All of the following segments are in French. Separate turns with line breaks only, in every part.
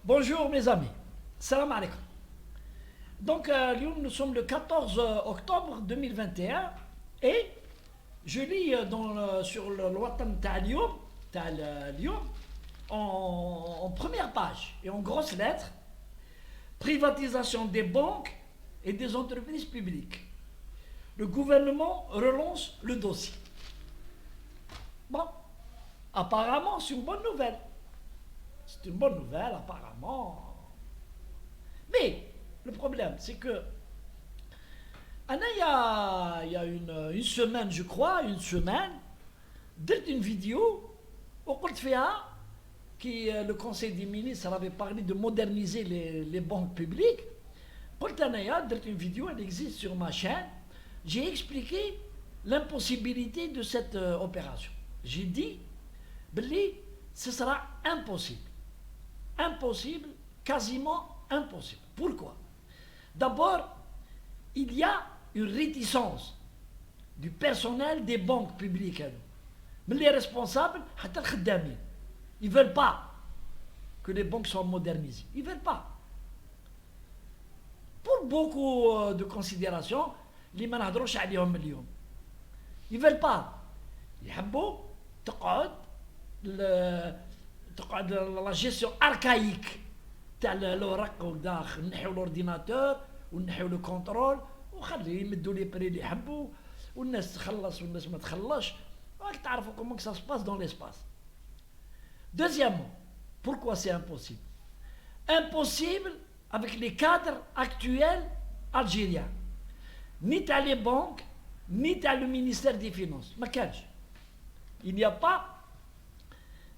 Bonjour mes amis, salam alaikum. Donc nous sommes le 14 octobre 2021 et je lis sur le Watan Ta'alioum en première page et en grosses lettres, privatisation des banques et des entreprises publiques. Le gouvernement relance le dossier. Bon, apparemment c'est une bonne nouvelle. C'est une bonne nouvelle, apparemment. Mais le problème, c'est que il y a une semaine, je crois, une vidéo au cours de qui le Conseil des ministres avait parlé de moderniser les banques publiques. Une vidéo, elle existe sur ma chaîne. J'ai expliqué l'impossibilité de cette opération. J'ai dit, ce sera impossible. Impossible, quasiment impossible. Pourquoi? D'abord, il y a une réticence du personnel des banques publiques. Mais les responsables, ils ne veulent pas que les banques soient modernisées. Ils ne veulent pas. Pour beaucoup de considérations, ils ne veulent pas. Ils veulent la gestion archaïque تاع الورق وداخل نحيو الاورديناتور ونحيو لو كونترول وخليه يمدوا لي بري اللي يحبوا والناس تخلص والناس ما تخلصش راك تعرفوا comment ça se passe dans l'espace. Deuxièmement, pourquoi c'est impossible? Impossible avec les cadres actuels algériens, ni t'as les banques, ni t'as le ministère des Finances. ما كانش. Il n'y a pas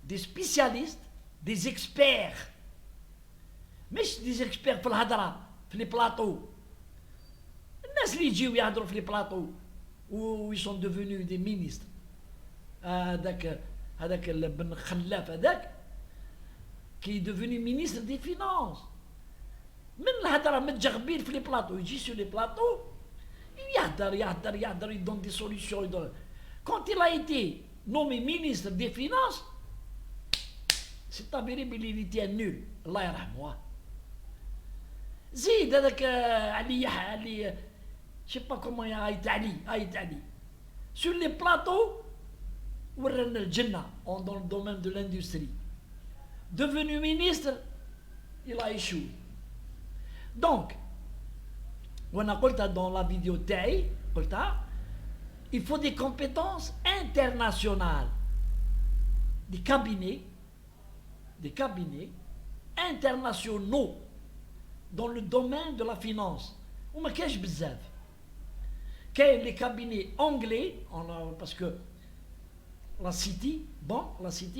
des spécialistes, des experts, مش des experts في الهضره في لي بلاطو. الناس اللي يجيو يهضروا في لي بلاطو و ils sont devenus des ministres. هذاك بن خلاف هذاك qui est devenu ministre des Finances. من الهضره متجغبين في لي بلاطو يجي sur les plateaux يهضر il donne des solutions. Quand il a été nommé ministre des Finances, c'est avéré qu'il était nul. الله يرحمه. زيد هذاك علي je sais pas comment عيط علي sur les plateaux ورانا الجنة dans le domaine de l'industrie. Devenu ministre, il a échoué. Donc وانا قلتها dans la vidéo تاعي قلتها il faut des compétences internationales, des cabinets internationaux dans le domaine de la finance. وما كاينش بزاف. كاين les cabinets anglais parce que la City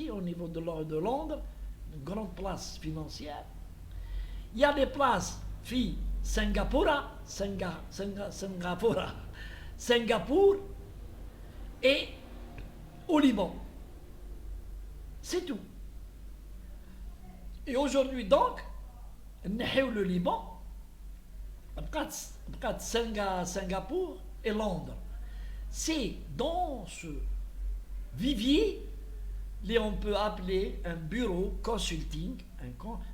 au niveau de Londres, une grande place financière. Il y a des places في Singapour et au Liban. C'est tout. Et aujourd'hui donc, le Liban, Singapour et Londres. C'est dans ce vivier on peut appeler un bureau consulting,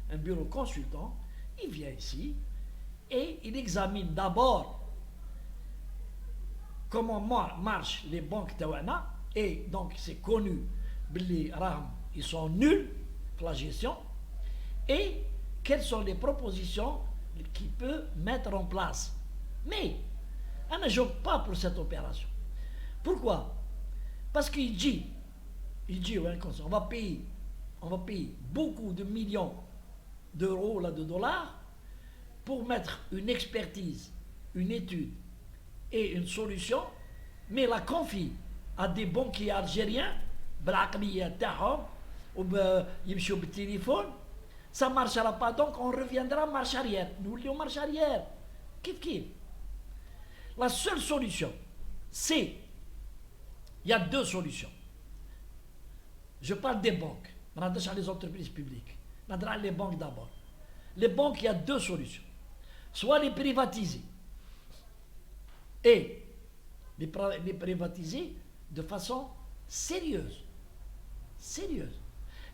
un bureau consultant. Il vient ici et il examine d'abord comment marchent les banques tawana, et donc c'est connu, ils sont nuls pour la gestion, et quelles sont les propositions qu'il peut mettre en place. Mais on ne joue pas pour cette opération. Pourquoi? Parce qu'il dit on va payer beaucoup de millions d'euros, de dollars, pour mettre une expertise, une étude et une solution, mais la confie à des banquiers algériens, يمشوا بالتليفون. Ça ne marchera pas, donc on reviendra marche arrière. Nous voulons marche arrière. Kif. La seule solution, c'est, il y a deux solutions. Je parle des banques, les entreprises publiques. Les banques d'abord. Les banques, il y a deux solutions. Soit les privatiser, et les privatiser de façon sérieuse.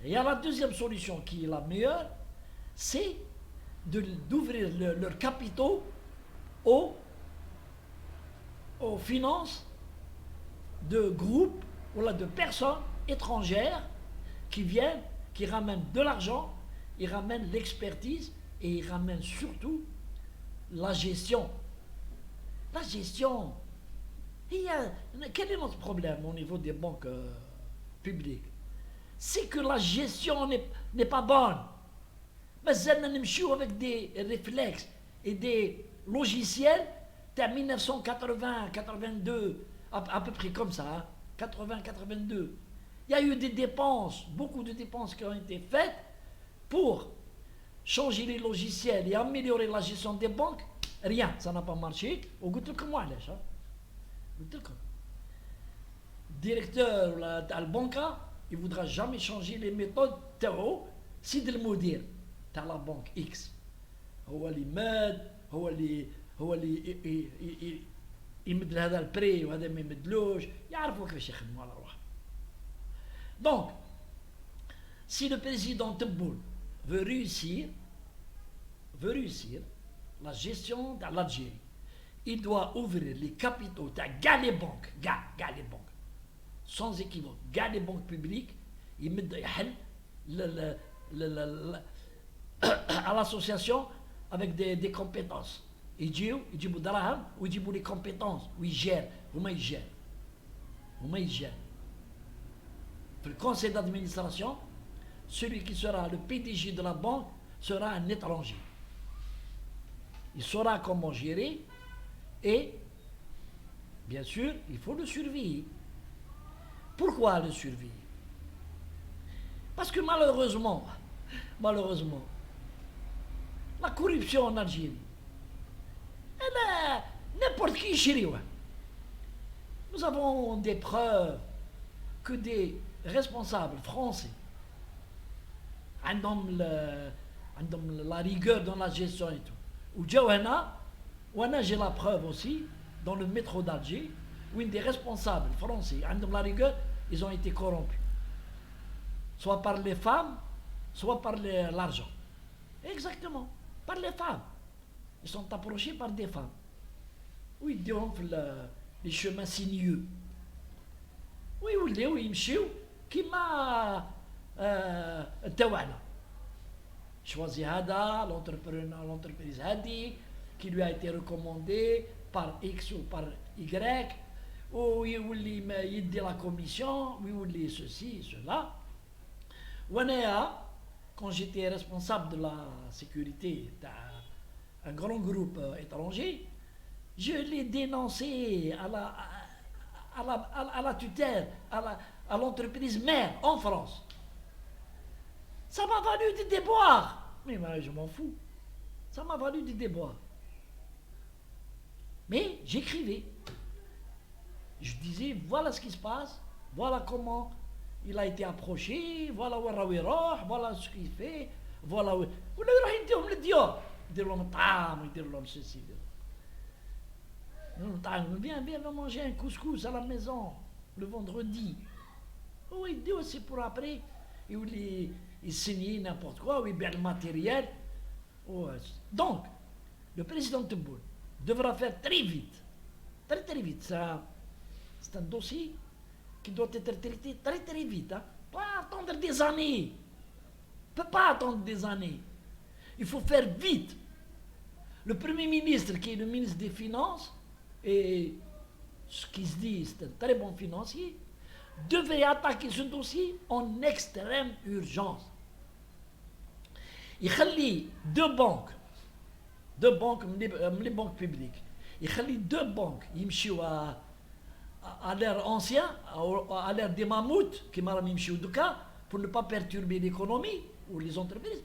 Et il y a la deuxième solution qui est la meilleure, c'est d'ouvrir leurs capitaux aux finances de groupes ou là, de personnes étrangères qui viennent, qui ramènent de l'argent, ils ramènent l'expertise et ils ramènent surtout la gestion. La gestion. Quel est notre problème au niveau des banques publiques? C'est que la gestion n'est pas bonne. Mais nous avec des réflexes et des logiciels de 1980-82, à peu près comme ça, hein, 80-82. Il y a eu des dépenses, beaucoup de dépenses qui ont été faites pour changer les logiciels et améliorer la gestion des banques. Rien, ça n'a pas marché. Au goût de comment allez, ça? Directeur de la banque, il ne voudra jamais changer les méthodes تاعو سيد المدير تاع la banque X. هو اللي ماد، هو اللي يمد لهذا البري وهذا ما يمدلوش، يعرفوا كيفاش يخدموا على روحهم. Donc, si le président Tebboune veut réussir la gestion de l'Algérie, il doit ouvrir les capitaux de les banques, les banques, sans équivoque, les banques publiques, il met à l'association avec des compétences. Ils disent daraham ou ils disent les compétences, où ils gèrent, comment ils gèrent. Le conseil d'administration, celui qui sera le PDG de la banque sera un étranger. Il saura comment gérer et, bien sûr, il faut le surveiller. Pourquoi le surveiller? Parce que malheureusement, la corruption en Algérie, n'importe qui chérie. Nous avons des preuves que des responsables français عندهم la rigueur dans la gestion et tout. Ou j'ai la preuve aussi dans le métro d'Alger où des responsables français عندهم la rigueur, ils ont été corrompus. Soit par les femmes, soit par l'argent. Exactement, par les femmes. Ils sont approchés par des femmes. Oui, ils diront les chemins sinueux. Oui, ils مشيو كيما تاعنا. Choisis هذا l'entreprise هذه qui lui a été recommandée par X ou par Y, ou يولي يدي la commission, ou يولي ceci, cela. Quand j'étais responsable de la sécurité d'un grand groupe étranger, je l'ai dénoncé à la tutelle, à l'entreprise mère en France. Ça m'a valu des déboires. Mais je m'en fous. Ça m'a valu des déboires. Mais j'écrivais. Je disais, voilà ce qui se passe, voilà comment il a été approché, voilà ce qu'il fait, voilà où. يديرهم للديار، يدير لهم الطعام، يدير لهم ceci. Viens manger un couscous à la maison le vendredi. Oui, c'est pour après. Il signait n'importe quoi, il le matériel. Donc, le président Tebboune devra faire très vite. Très vite. C'est un dossier qui doit être traité très vite. Hein. Pas attendre des années. On ne peut pas attendre des années. Il faut faire vite. Le Premier ministre, qui est le ministre des Finances, et ce qui se dit, c'est un très bon financier, devrait attaquer ce dossier en extrême urgence. Il y a deux banques, les banques publiques. Il y a deux banques, ils à l'ère ancien, à l'ère des mammouths, qui m'ont mis pour ne pas perturber l'économie ou les entreprises.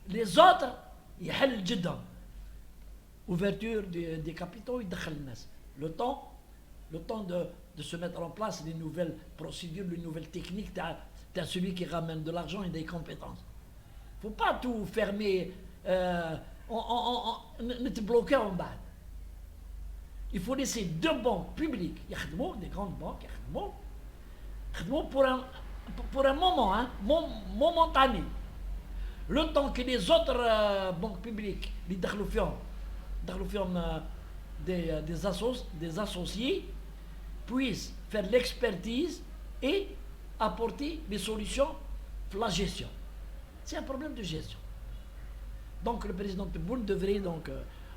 Les autres, il y a ouverture des capitaux, le temps de se mettre en place les nouvelles procédures, les nouvelles techniques, t'as celui qui ramène de l'argent et des compétences. Il ne faut pas tout fermer, ne te bloquer en bas. Il faut laisser deux banques publiques, des grandes banques, pour un moment, momentané. le temps que les autres banques publiques, les des associés, puissent faire l'expertise et apporter des solutions pour la gestion. C'est un problème de gestion. Donc le président Tebboune devrait donc...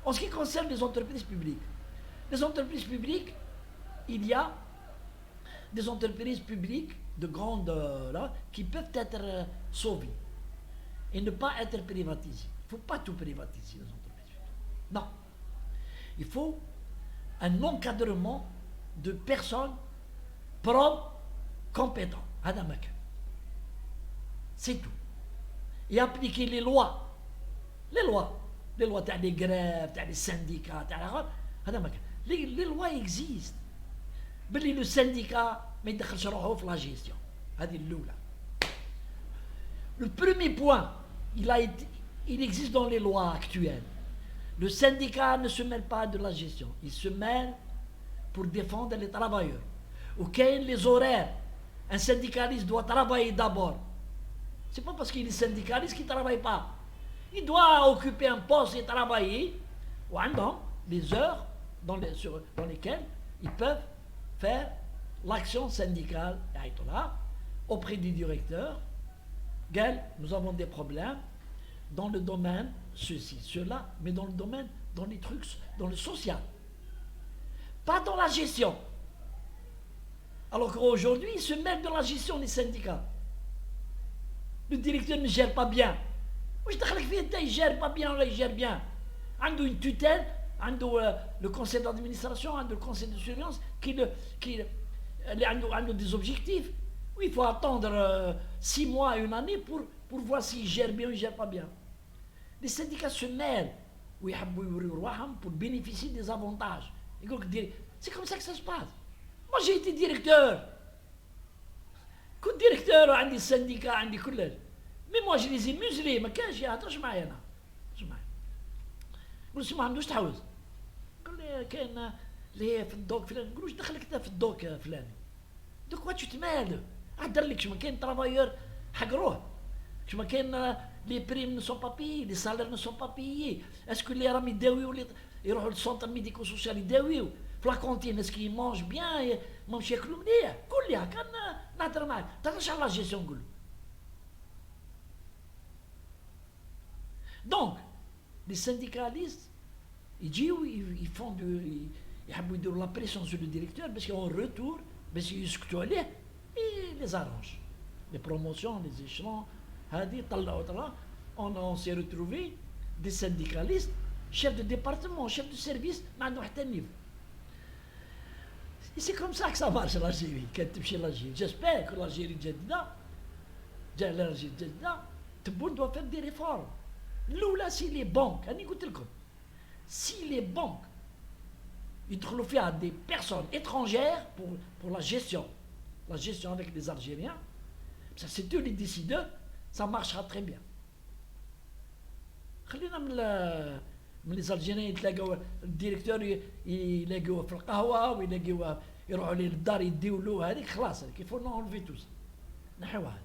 en ce qui concerne les entreprises publiques, il y a des entreprises publiques de grande... là, qui peuvent être sauvées et ne pas être privatisées. Il ne faut pas tout privatiser, les entreprises publiques. Non. Il faut un encadrement de personnes propres, compétentes. C'est tout. Et appliquer les lois. Les lois des grèves, des syndicats, les lois existent. Mais le syndicat ما يدخلش روحه في la gestion. هذه الأولى. Le premier point, il existe dans les lois actuelles. Le syndicat ne se mêle pas de la gestion. Il se mêle pour défendre les travailleurs. Ou quels les horaires. Un syndicaliste doit travailler d'abord. C'est pas parce qu'il est syndicaliste qu'il ne travaille pas. Il doit occuper un poste et travailler. Ou les heures dans lesquelles ils peuvent faire l'action syndicale auprès du directeur. Nous avons des problèmes dans le domaine ceci, cela, mais dans le domaine, dans les trucs, dans le social. Pas dans la gestion. Alors qu'aujourd'hui, ils se mêlent dans la gestion des syndicats. Le directeur ne gère pas bien. Il ne gère pas bien, il gère bien. Il a une tutelle, le conseil d'administration, le conseil de surveillance, qui a des objectifs. Oui, il faut attendre 6 mois, 1 année pour voir s'il gère bien ou il ne gère pas bien. Les syndicats se mêlent pour bénéficier des avantages. C'est comme ça que ça se passe. Moi j'ai été directeur. كنت directeur عندي السنديكا عندي كلش. Mais moi je les ai muselés ما كانش يهضرش معايا انا. قلت له ما عندوش تحوز. قال لي كاين اللي في الدوك فلان نقول واش دخلك انت في الدوك فلاني. دوك وات تمال هدر لك شما كاين ترافايور حقروه. شما كاين لي بريم ne sont pas payés, les salaires ne sont pas payés. Est-ce que les راهم يداويو يروحوا للسونتر ميديكو سوسيال يداويو في لا كونتين est-ce qu'ils mangent bien ماهمش ياكلوا مليح قول لي هكا نهضر معاك تهضرش على لا جيستيون نقول له. Donc les syndicalistes يجيو يفون يحبوا يديروا لا بريسيون sur le directeur باش en retour باش يسكتوا عليه et les arrange les promotions les échelons هذه طلعوا on s'est retrouvé des syndicalistes chefs de département chefs de service ما عندهم حتى نيفو. Et c'est comme ça que ça marche l'Algérie كانت تمشي l'Algérie. J'espère que l'Algérie الجديدة l'Algérie الجديدة Tebboune doit faire des réformes. الأولى سي لي بانك راني قلت لكم si les banques يدخلوا فيها des personnes étrangères pour la gestion avec les Algériens, ça c'est eux les décideurs, ça marchera très bien. خلينا من les Algériens يتلاقوا الديريكتور يلاقوه في القهوة ويلاقوه يروحوا للدار يديولوه هذيك خلاص هذيك il faut enlever tout ça نحوها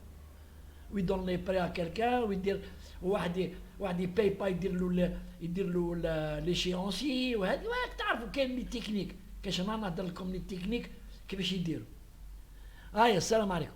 ويدون لي بري à quelqu'un ويدير واحد يباي با يدير له ليشيونسي وهذه راك تعرفوا كاين لي تكنيك كاش انا نهضر لكم لي تكنيك كيفاش يديروا. السلام عليكم.